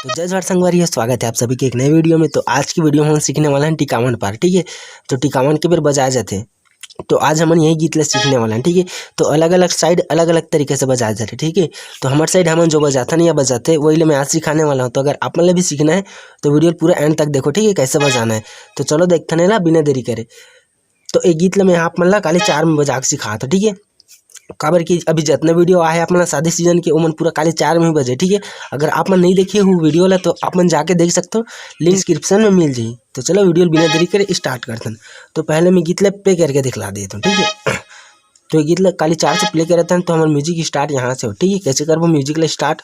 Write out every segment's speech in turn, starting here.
तो जय जवाहर संगवारी, स्वागत है आप सभी के एक नए वीडियो में। तो आज की वीडियो में हम सीखने वाला है टिकावन पार। ठीक है, तो टिकावन के बेर बजाए जाते हैं। तो आज हम यही गीत ला सीखने वाला है। ठीक है, तो अलग अलग साइड अलग अलग तरीके से बजाए जाते। ठीक है, तो हमारे साइड हम जो बजाता नहीं या बजाते वही ले मैं आज सिखाने वाला हूँ। तो अगर आप मतलब भी सीखना है तो वीडियो पूरा एंड तक देखो। ठीक है, कैसे बजाना है। तो चलो देखते नहीं ला बिना देरी करे। तो एक गीत ला मैं आप मतलब खाली 4 में बजा के सिखा था। ठीक है, काबर की अभी जितना वीडियो आया है अपना शादी सीजन के उमन पूरा काले 4 में ही बजे। ठीक है, अगर आप मन नहीं देखिए वो वीडियो ला तो आप मन जाके देख सकते हो, लिंक डिस्क्रिप्शन में मिल जाए। तो चलो वीडियो बिना देरी करे स्टार्ट करते हैं। तो पहले मैं गीत ला प्ले करके दिखला देता हूँ। ठीक है, तो ये गीत ला काली 4 से प्ले करते हैं। तो हमारा म्यूजिक स्टार्ट यहाँ से हो। ठीक है, कैसे करबो म्यूजिक ला स्टार्ट।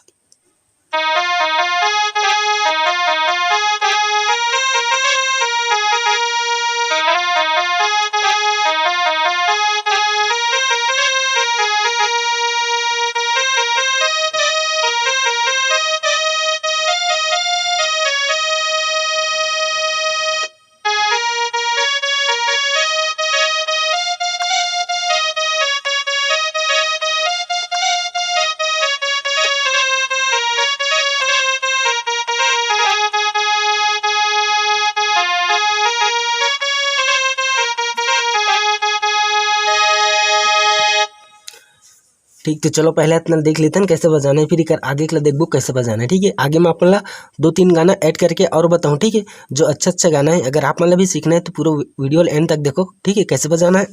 ठीक, तो चलो पहले इतना देख लेते हैं कैसे बजाना है, फिर एक आगे के देखबो कैसे बजाना है। ठीक है, आगे मैं अपन ला 2-3 गाना ऐड करके और बताऊँ। ठीक है, जो अच्छा अच्छा गाना है अगर आप मतलब भी सीखना है तो पूरा वीडियो एंड तक देखो। ठीक है, कैसे बजाना है।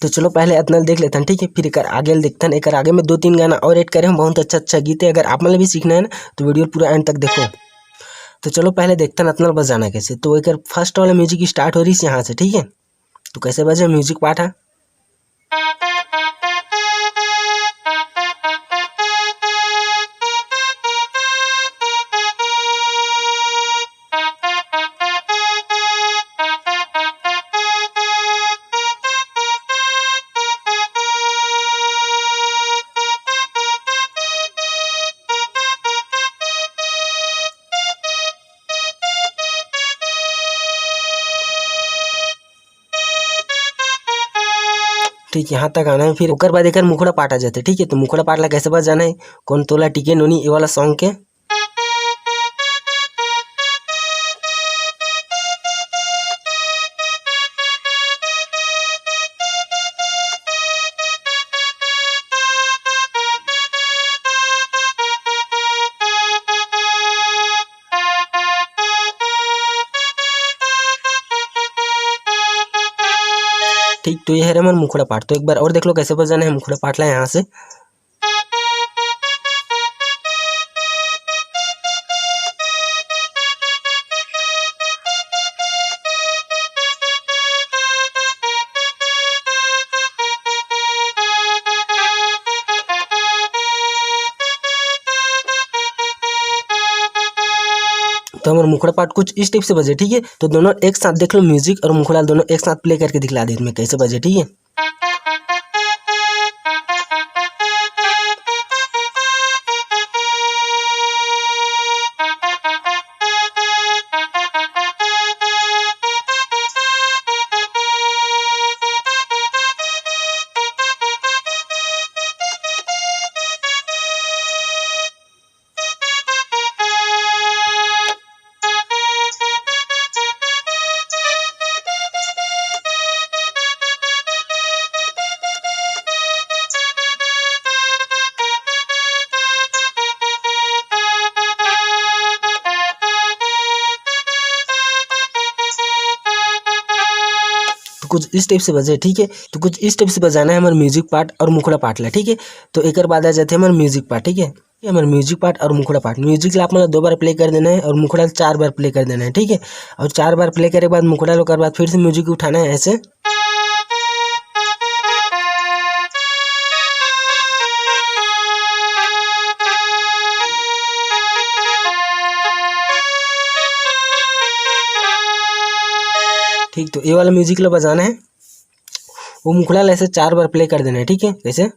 तो चलो पहले इतना देख लेते हैं। ठीक है, फिर एक आगे देखते हैं। एक आगे में 2-3 गाना और ऐड करें, बहुत अच्छा अच्छा गीत है। अगर आप मतलब भी सीखना है ना तो वीडियो पूरा एंड तक देखो। तो चलो पहले देखते हैं इतना बजाना कैसे। तो एक फर्स्ट वाला म्यूजिक स्टार्ट हो रही है यहाँ से। ठीक है, तो कैसे बजे म्यूजिक पार्ट है। ठीक, यहाँ तक आना है। फिर ओकर बाद एक मुखड़ा पाट आ जाते। ठीक है, तो मुखड़ा पाट ला कैसे बजाना है। कौन तोला टिके नोनी ये वाला सॉन्ग के। ठीक, तो ये है हमारा मुखड़ा पाट। तो एक बार और देख लो कैसे बजाना है मुखड़ा पाट ला यहाँ से। तो हमारा मुखड़ा पाट कुछ इस टाइप से बजे। ठीक है, तो दोनों एक साथ देख लो, म्यूजिक और मुखड़ा दोनों एक साथ प्ले करके दिखला दे मैं कैसे बजे। ठीक है, तो कुछ इस टाइप से बजे। ठीक है, तो कुछ इस टाइप से बजाना है हमारा म्यूजिक पार्ट और मुखड़ा पार्ट ला। ठीक है, तो एक बाद आ जाते हैं हमारा म्यूजिक पार्ट। ठीक है, ये हमारा म्यूजिक पार्ट और मुखड़ा पार्ट। म्यूजिक ला आप मतलब 2 बार प्ले कर देना है और मुखड़ा 4 बार प्ले कर देना है। ठीक है, और 4 बार प्ले करे के बाद मुखड़ा लो कर बाद फिर से म्यूजिक उठाना है ऐसे। ठीक, तो ये वाला म्यूजिक ला बजाना है, वो मुखड़ा ला ऐसे 4 बार प्ले कर देना है। ठीक है, कैसे।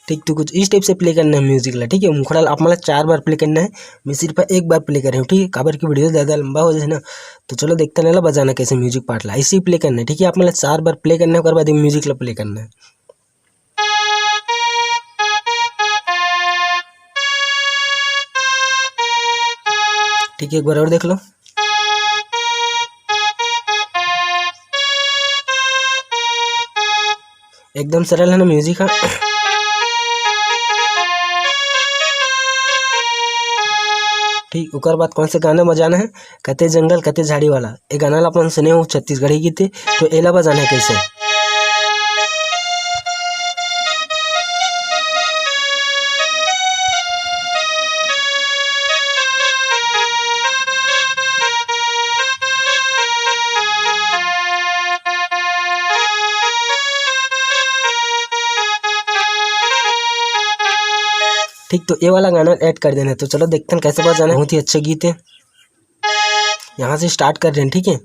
ठीक, तो कुछ इस टाइप से प्ले करना है म्यूजिकला, ठीक है। मुखड़ा आप 4 बार प्ले करना है, मैं सिर्फ 1 बार प्ले कर रहा हूँ, ठीक है। काबर की वीडियो ज़्यादा लंबा हो जाए ना, तो चलो देखते नहीं बजाना कैसे म्यूजिक पार्ट ला, ऐसे ही प्ले करना है, ठीक है। आप 4 बार प्ले करना है, उसके बाद म्यूजिकला प्ले करना है, ठीक है। एक बार और देख लो, एकदम सरल है ना म्यूजिक। हाँ, ठीक। उसके बाद कौन से गाना बजाना है, कते जंगल कते झाड़ी वाला, ये गाना अपन सुने हो छत्तीसगढ़ी गीत है, तो एला बजाना है कैसे। ठीक, तो ये वाला गाना ऐड कर देना है, तो चलो देखते हैं कैसे बजाना है। बहुत ही अच्छा गीत है, यहाँ से स्टार्ट कर रहे हैं, ठीक है।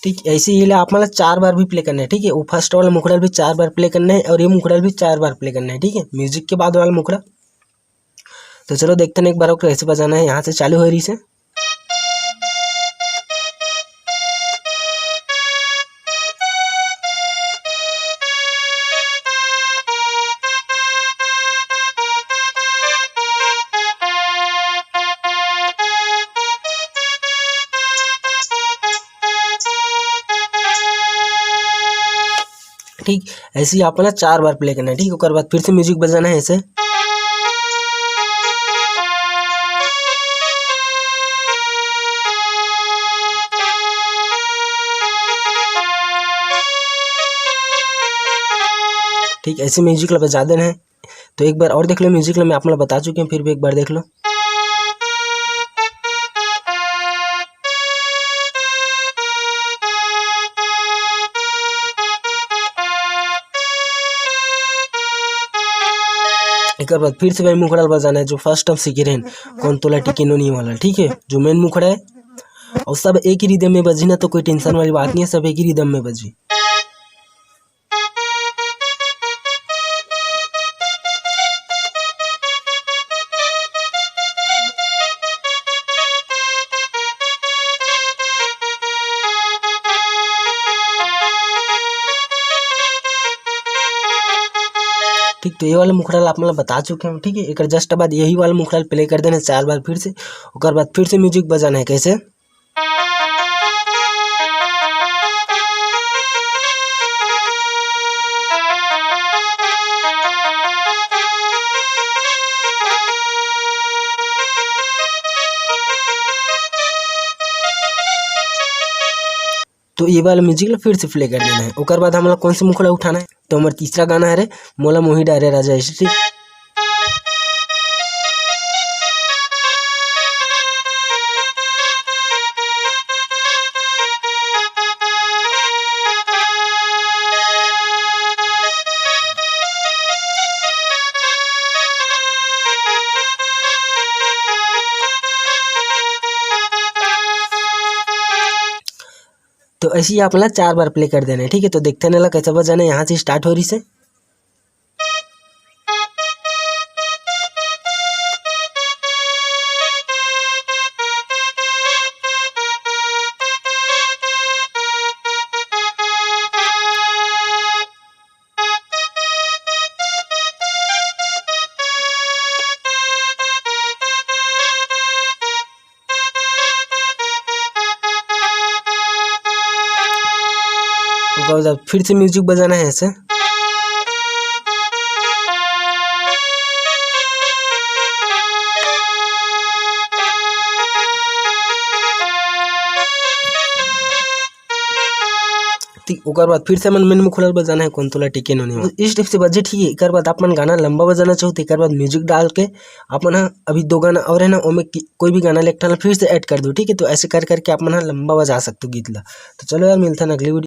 ठीक, ऐसे ही आप 4 बार भी प्ले करना है, ठीक है। वो फर्स्ट वाला मुखड़ा भी 4 बार प्ले करना है, और ये मुखड़ा भी 4 बार प्ले करना है, ठीक है, म्यूजिक के बाद वाला मुखड़ा। तो चलो देखते हैं एक बार कैसे बजाना है, यहाँ से चालू हो रही से। ठीक, ऐसे ही आप 4 बार प्ले करना है, ठीक। उसके बाद फिर से म्यूजिक बजाना है ऐसे। ठीक, ऐसे म्यूजिक बजा देना है। तो एक बार और देख लो म्यूजिक, मैं आप बता चुके हैं, फिर भी एक बार देख लो। एक बाद फिर से वही मुखड़ा बजाना है जो फर्स्ट हम सीखे रहे, कौन तोला टिके नहीं वाला, ठीक है, जो मेन मुखड़ा है। और सब एक ही रिदम में बजी ना, तो कोई टेंशन वाली बात नहीं है, सब एक ही रिदम में बजी। ठीक, तो ये वाला मुखड़ा आप बता चुके हैं, ठीक है। एक जस्ट बाद यही वाला मुखड़ा प्ले कर देना 4 बार फिर से, उसके बाद फिर से म्यूजिक बजाना है कैसे। तो ये वाला म्यूजिक फिर से प्ले कर देना है। उसके बाद हम कौन से मुखड़ा उठाना है, तो हमारा तीसरा गाना है रे मोला मोही डारे राजा, ठीक। तो ऐसे ही आप 4 बार प्ले कर देना है, ठीक है। तो देखते हैं कैसे बजाना है, यहाँ से स्टार्ट हो रही से। फिर से म्यूजिक बजाना है ऐसे। ओकर बाद फिर से मन मेन में खुलल बजाना है कौन तोला टिके नहीं इस टाइप से बजे ठीक है। एक बार अपन गाना लंबा बजाना चाहो तो एक बार म्यूजिक डाल के अपन अभी 2 गाना और है ना ओमे कोई भी गाना लेकर फिर से ऐड कर दो ठीक है। तो ऐसे कर करके अपन लंबा बजा सकते हो गीत ला। तो चलो यार मिलता है अगली वीडियो।